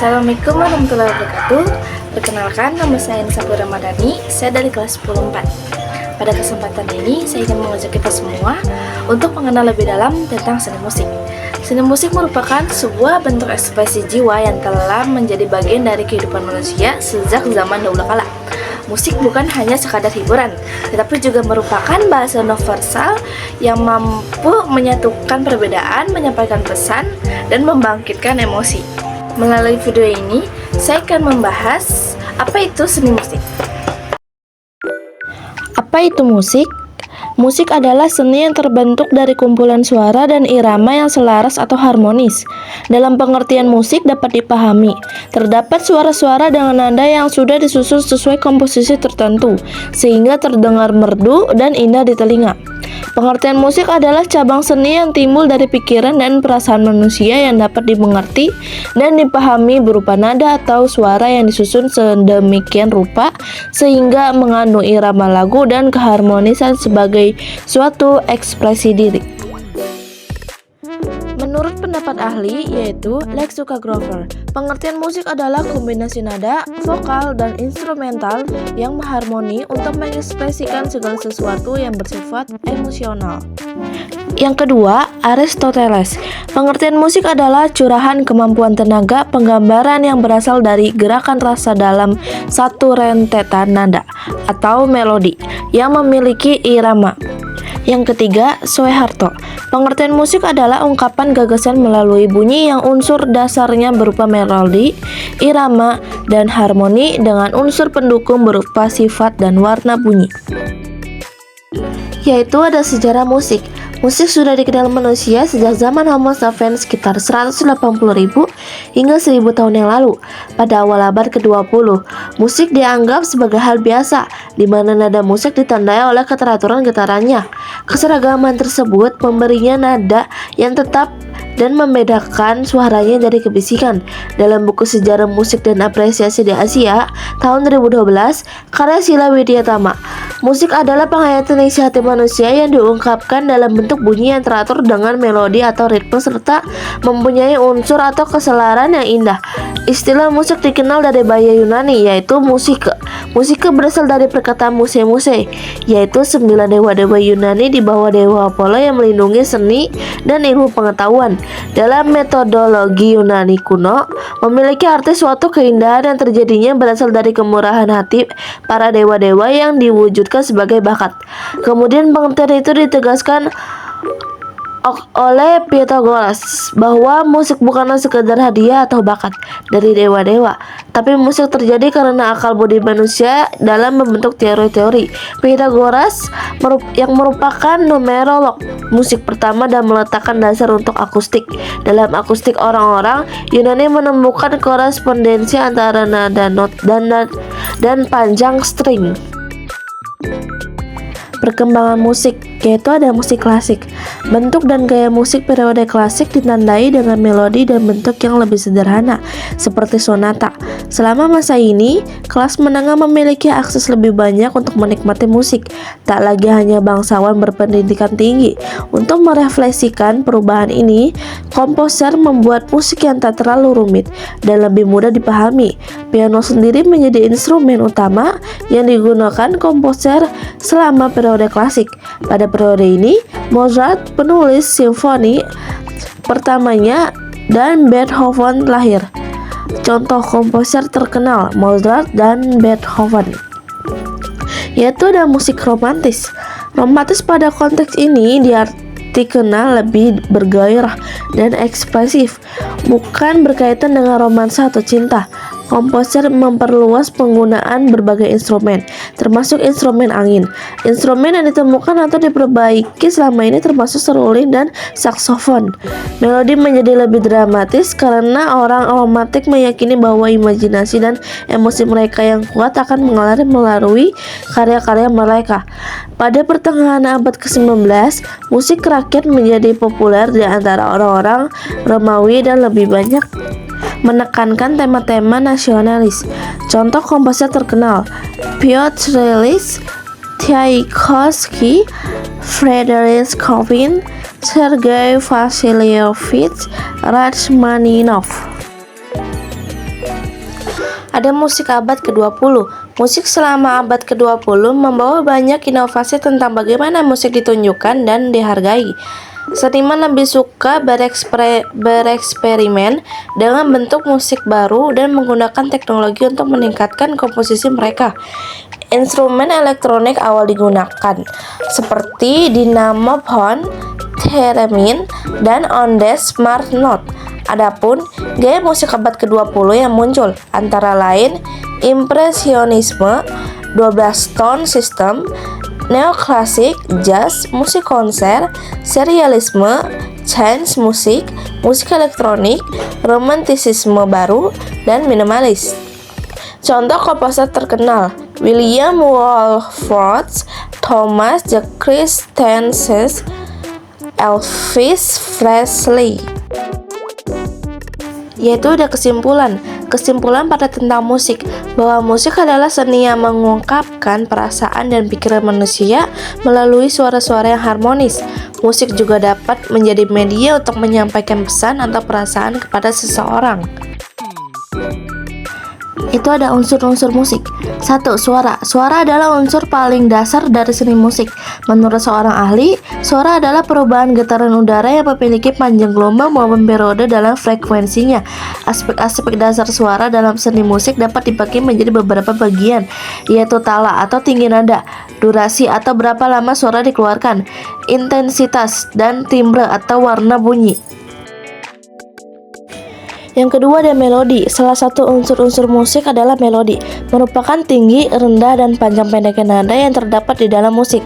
Assalamualaikum warahmatullahi wabarakatuh. Perkenalkan, nama saya Nisapu Ramadhani. Saya dari kelas 10 4. Pada kesempatan ini, saya ingin mengajak kita semua untuk mengenal lebih dalam tentang seni musik. Seni musik merupakan sebuah bentuk ekspresi jiwa yang telah menjadi bagian dari kehidupan manusia sejak zaman dahulu kala. Musik bukan hanya sekadar hiburan, tetapi juga merupakan bahasa universal yang mampu menyatukan perbedaan, menyampaikan pesan, dan membangkitkan emosi. Melalui video ini, saya akan membahas apa itu seni musik. Apa itu musik? Musik adalah seni yang terbentuk dari kumpulan suara dan irama yang selaras atau harmonis. Dalam pengertian musik dapat dipahami, terdapat suara-suara dengan nada yang sudah disusun sesuai komposisi tertentu, sehingga terdengar merdu dan indah di telinga. Pengertian musik adalah cabang seni yang timbul dari pikiran dan perasaan manusia yang dapat dimengerti dan dipahami berupa nada atau suara yang disusun sedemikian rupa sehingga mengandung irama lagu dan keharmonisan sebagai suatu ekspresi diri. Menurut pendapat ahli, yaitu Lex Grover, pengertian musik adalah kombinasi nada, vokal, dan instrumental yang mengharmoni untuk mengekspresikan segala sesuatu yang bersifat emosional. Yang kedua, Aristoteles. Pengertian musik adalah curahan kemampuan tenaga penggambaran yang berasal dari gerakan rasa dalam satu rentetan nada atau melodi yang memiliki irama. Yang ketiga, Soeharto. Pengertian musik adalah ungkapan gagasan melalui bunyi yang unsur dasarnya berupa melodi, irama, dan harmoni dengan unsur pendukung berupa sifat dan warna bunyi. Yaitu ada sejarah musik. Musik sudah dikenal manusia sejak zaman Homo sapiens sekitar 180.000 hingga 1000 tahun yang lalu. Pada awal abad ke-20, musik dianggap sebagai hal biasa, di mana nada musik ditandai oleh keteraturan getarannya. Keseragaman tersebut memberinya nada yang tetap dan membedakan suaranya dari kebisikan. Dalam buku Sejarah Musik dan Apresiasi di Asia tahun 2012, karya Sila Widyatama, musik adalah penghayatan isi hati manusia yang diungkapkan dalam bentuk bunyi yang teratur dengan melodi atau ritme serta mempunyai unsur atau keselaran yang indah. Istilah musik dikenal dari bahasa Yunani, yaitu musike. Musike berasal dari perkataan muse, yaitu 9 dewa-dewa Yunani di bawah dewa Apollo yang melindungi seni dan ilmu pengetahuan. Dalam metodologi Yunani kuno, memiliki arti suatu keindahan yang terjadinya berasal dari kemurahan hati para dewa-dewa yang diwujudkan sebagai bakat. Kemudian pengertian itu ditegaskan oleh Pythagoras bahwa musik bukanlah sekedar hadiah atau bakat dari dewa-dewa, tapi musik terjadi karena akal budi manusia dalam membentuk teori-teori. Pythagoras yang merupakan numerolog musik pertama dan meletakkan dasar untuk akustik. Dalam akustik orang-orang Yunani menemukan korespondensi antara nada not dan panjang string. Perkembangan musik, yaitu ada musik klasik. Bentuk dan gaya musik periode klasik ditandai dengan melodi dan bentuk yang lebih sederhana, seperti sonata. Selama masa ini, kelas menengah memiliki akses lebih banyak untuk menikmati musik, tak lagi hanya bangsawan berpendidikan tinggi. Untuk merefleksikan perubahan ini, komposer membuat musik yang tak terlalu rumit dan lebih mudah dipahami. Piano sendiri menjadi instrumen utama yang digunakan komposer selama periode klasik. Pada periode ini, Mozart, penulis simfoni pertamanya, dan Beethoven lahir. Contoh komposer terkenal Mozart dan Beethoven, yaitu ada musik romantis. Romantis pada konteks ini dikenal lebih bergairah dan ekspresif, bukan berkaitan dengan romansa atau cinta. Komposer memperluas penggunaan berbagai instrumen, termasuk instrumen angin. Instrumen yang ditemukan atau diperbaiki selama ini termasuk seruling dan saksofon. Melodi menjadi lebih dramatis karena orang romantik meyakini bahwa imajinasi dan emosi mereka yang kuat akan mengalir melalui karya-karya mereka. Pada pertengahan abad ke-19, musik rakyat menjadi populer di antara orang-orang Romawi dan lebih banyak menekankan tema-tema nasionalis. Contoh komposer terkenal Piotr Ilyich Tchaikovsky, Frederic Chopin, Sergei Vasilyevich Rachmaninov. Ada musik abad ke-20. Musik selama abad ke-20 membawa banyak inovasi tentang bagaimana musik ditunjukkan dan dihargai. Seniman lebih suka bereksperimen dengan bentuk musik baru dan menggunakan teknologi untuk meningkatkan komposisi mereka. Instrumen elektronik awal digunakan, seperti dinamophone, theremin, dan ondes smart note. Adapun gaya musik abad ke-20 yang muncul antara lain impresionisme, 12 tone system, neoklasik, jazz, musik konser, serialisme, change musik, musik elektronik, romantisisme baru, dan minimalis. Contoh komposer terkenal: William Wolford, Thomas de Christensen, Elvis Presley. Yaitu ada kesimpulan pada tentang musik, bahwa musik adalah seni yang mengungkapkan perasaan dan pikiran manusia melalui suara-suara yang harmonis. Musik juga dapat menjadi media untuk menyampaikan pesan atau perasaan kepada seseorang. Itu ada unsur-unsur musik. 1. Suara. Suara adalah unsur paling dasar dari seni musik. Menurut seorang ahli, suara adalah perubahan getaran udara yang memiliki panjang gelombang maupun periode dalam frekuensinya. Aspek-aspek dasar suara dalam seni musik dapat dibagi menjadi beberapa bagian, yaitu tala atau tinggi nada, durasi atau berapa lama suara dikeluarkan, intensitas, dan timbre atau warna bunyi. Yang kedua ada melodi. Salah satu unsur-unsur musik adalah melodi, merupakan tinggi, rendah, dan panjang pendeknya nada yang terdapat di dalam musik.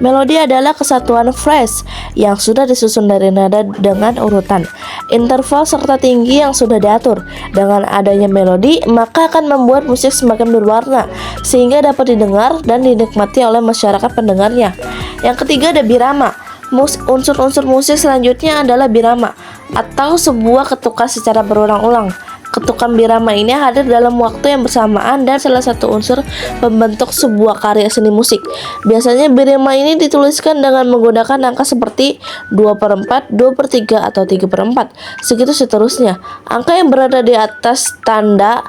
Melodi adalah kesatuan phrase yang sudah disusun dari nada dengan urutan, interval, serta tinggi yang sudah diatur. Dengan adanya melodi, maka akan membuat musik semakin berwarna, sehingga dapat didengar dan dinikmati oleh masyarakat pendengarnya. Yang ketiga ada birama. Unsur-unsur musik selanjutnya adalah birama, atau sebuah ketukan secara berulang-ulang. Ketukan birama ini hadir dalam waktu yang bersamaan dan salah satu unsur pembentuk sebuah karya seni musik. Biasanya birama ini dituliskan dengan menggunakan angka seperti 2/4, 2/3, atau 3/4, segitu seterusnya. Angka yang berada di atas tanda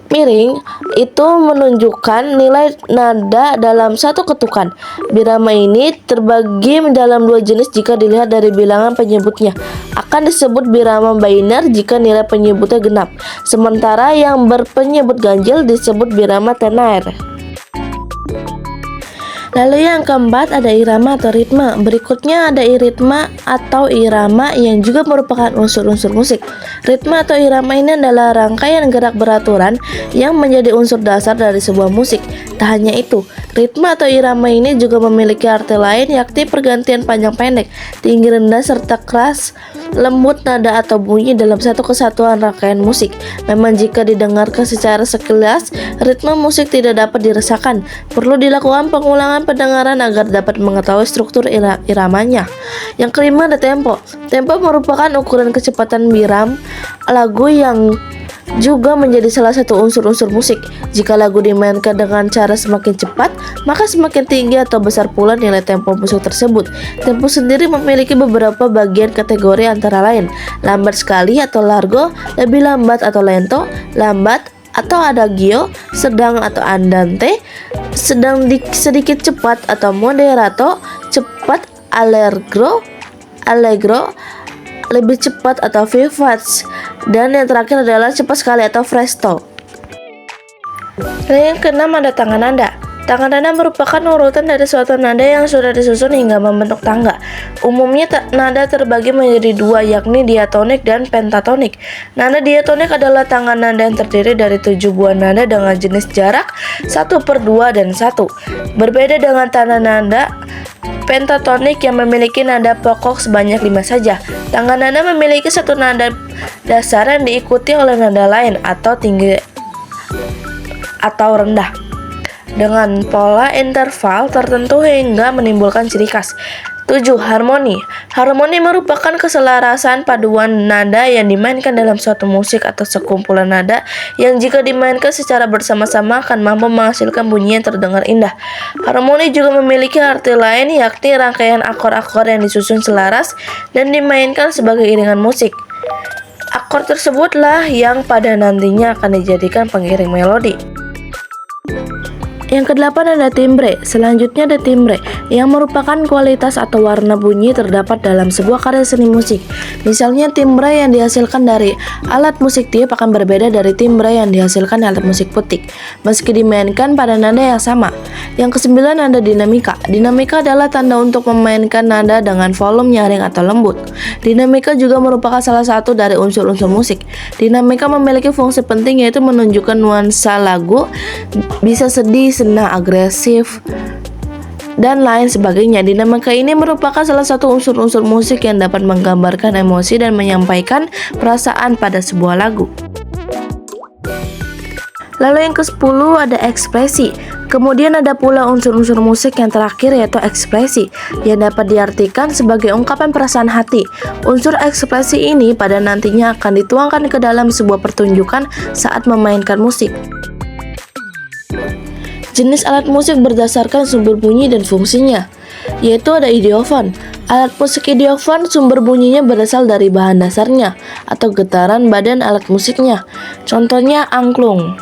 miring itu menunjukkan nilai nada dalam satu ketukan. Birama ini terbagi dalam dua jenis jika dilihat dari bilangan penyebutnya. Akan disebut birama biner jika nilai penyebutnya genap, sementara yang berpenyebut ganjil disebut birama tenar. Lalu yang keempat ada irama atau ritme. Berikutnya ada iritma atau irama yang juga merupakan unsur-unsur musik. Ritme atau irama ini adalah rangkaian gerak beraturan yang menjadi unsur dasar dari sebuah musik. Tak hanya itu, ritme atau irama ini juga memiliki arti lain, yakni pergantian panjang pendek, tinggi rendah, serta keras lembut nada atau bunyi dalam satu kesatuan rangkaian musik. Memang jika didengarkan secara sekilas, ritme musik tidak dapat dirasakan. Perlu dilakukan pengulangan pendengaran agar dapat mengetahui struktur iramanya. Yang kelima ada tempo. Tempo merupakan ukuran kecepatan biram lagu yang juga menjadi salah satu unsur-unsur musik. Jika lagu dimainkan dengan cara semakin cepat, maka semakin tinggi atau besar pula nilai tempo musik tersebut. Tempo sendiri memiliki beberapa bagian kategori antara lain lambat sekali atau largo, lebih lambat atau lento, lambat atau adagio, sedang atau andante, sedikit cepat atau moderato, cepat allegro, lebih cepat atau vivace, dan yang terakhir adalah cepat sekali atau presto. Dan yang keenam ada tangga nada. Tangga nada merupakan urutan dari suatu nada yang sudah disusun hingga membentuk tangga. Umumnya nada terbagi menjadi dua, yakni diatonik dan pentatonik. Nada diatonik adalah tangga nada yang terdiri dari 7 buah nada dengan jenis jarak 1/2 dan 1. Berbeda dengan tangga nada pentatonik yang memiliki nada pokok sebanyak 5 saja. Tangga nada memiliki satu nada dasar yang diikuti oleh nada lain atau tinggi atau rendah dengan pola interval tertentu hingga menimbulkan ciri khas. 7. Harmoni. Harmoni merupakan keselarasan paduan nada yang dimainkan dalam suatu musik atau sekumpulan nada yang jika dimainkan secara bersama-sama akan mampu menghasilkan bunyi yang terdengar indah. Harmoni juga memiliki arti lain, yakni rangkaian akor-akor yang disusun selaras dan dimainkan sebagai iringan musik. Akord tersebutlah yang pada nantinya akan dijadikan pengiring melodi. Yang kedelapan ada timbre. Selanjutnya ada timbre, yang merupakan kualitas atau warna bunyi terdapat dalam sebuah karya seni musik. Misalnya timbre yang dihasilkan dari alat musik tiup akan berbeda dari timbre yang dihasilkan alat musik putik, meski dimainkan pada nada yang sama. Yang kesembilan ada dinamika. Dinamika adalah tanda untuk memainkan nada dengan volume nyaring atau lembut. Dinamika juga merupakan salah satu dari unsur-unsur musik. Dinamika memiliki fungsi penting, yaitu menunjukkan nuansa lagu, bisa sedih, senang, agresif, dan lain sebagainya. Dinamika ini merupakan salah satu unsur-unsur musik yang dapat menggambarkan emosi dan menyampaikan perasaan pada sebuah lagu. Lalu yang ke-10 ada ekspresi. Kemudian ada pula unsur-unsur musik yang terakhir, yaitu ekspresi, yang dapat diartikan sebagai ungkapan perasaan hati. Unsur ekspresi ini pada nantinya akan dituangkan ke dalam sebuah pertunjukan saat memainkan musik. Jenis alat musik berdasarkan sumber bunyi dan fungsinya, yaitu ada idiofon. Alat musik idiofon sumber bunyinya berasal dari bahan dasarnya atau getaran badan alat musiknya. Contohnya angklung.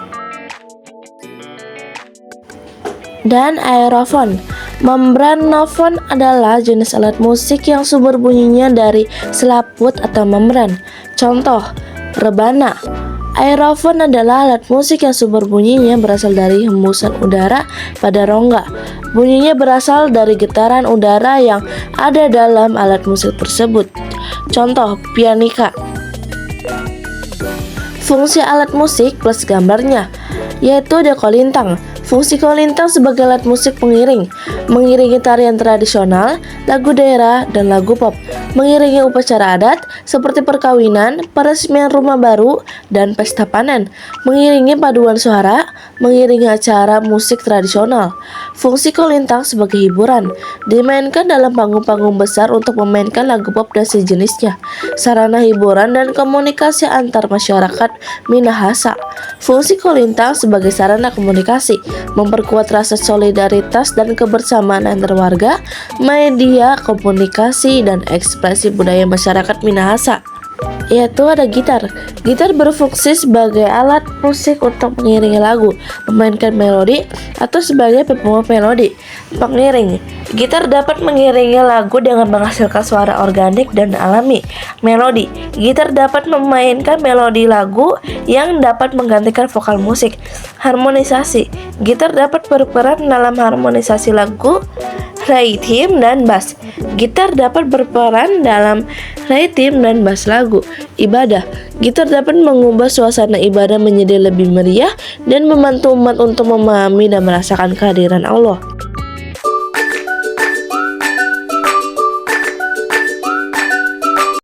Dan aerofon. Membranofon adalah jenis alat musik yang sumber bunyinya dari selaput atau membran. Contoh, rebana. Aerofon adalah alat musik yang sumber bunyinya berasal dari hembusan udara pada rongga. Bunyinya berasal dari getaran udara yang ada dalam alat musik tersebut. Contoh, pianika. Fungsi alat musik plus gambarnya, yaitu ada kolintang. Fungsi kolintang sebagai alat musik pengiring, mengiringi tarian tradisional, lagu daerah, dan lagu pop, mengiringi upacara adat seperti perkawinan, peresmian rumah baru, dan pesta panen, mengiringi paduan suara, mengiringi acara musik tradisional. Fungsi kolintang sebagai hiburan, dimainkan dalam panggung-panggung besar untuk memainkan lagu pop dan sejenisnya, sarana hiburan dan komunikasi antar masyarakat Minahasa. Fungsi kolintang sebagai sarana komunikasi, memperkuat rasa solidaritas dan kebersamaan antar warga, media komunikasi, dan ekspresi budaya masyarakat Minahasa. Yaitu ada gitar. Gitar berfungsi sebagai alat musik untuk mengiringi lagu, memainkan melodi, atau sebagai pembawa melodi. Pengiring. Gitar dapat mengiringi lagu dengan menghasilkan suara organik dan alami. Melodi. Gitar dapat memainkan melodi lagu yang dapat menggantikan vokal musik. Harmonisasi. Gitar dapat berperan dalam harmonisasi lagu, rhythm, dan bass. Gitar dapat berperan dalam rhythm dan bass lagu. Ibadah. Gitar dapat mengubah suasana ibadah menjadi lebih meriah dan membantu umat untuk memahami dan merasakan kehadiran Allah.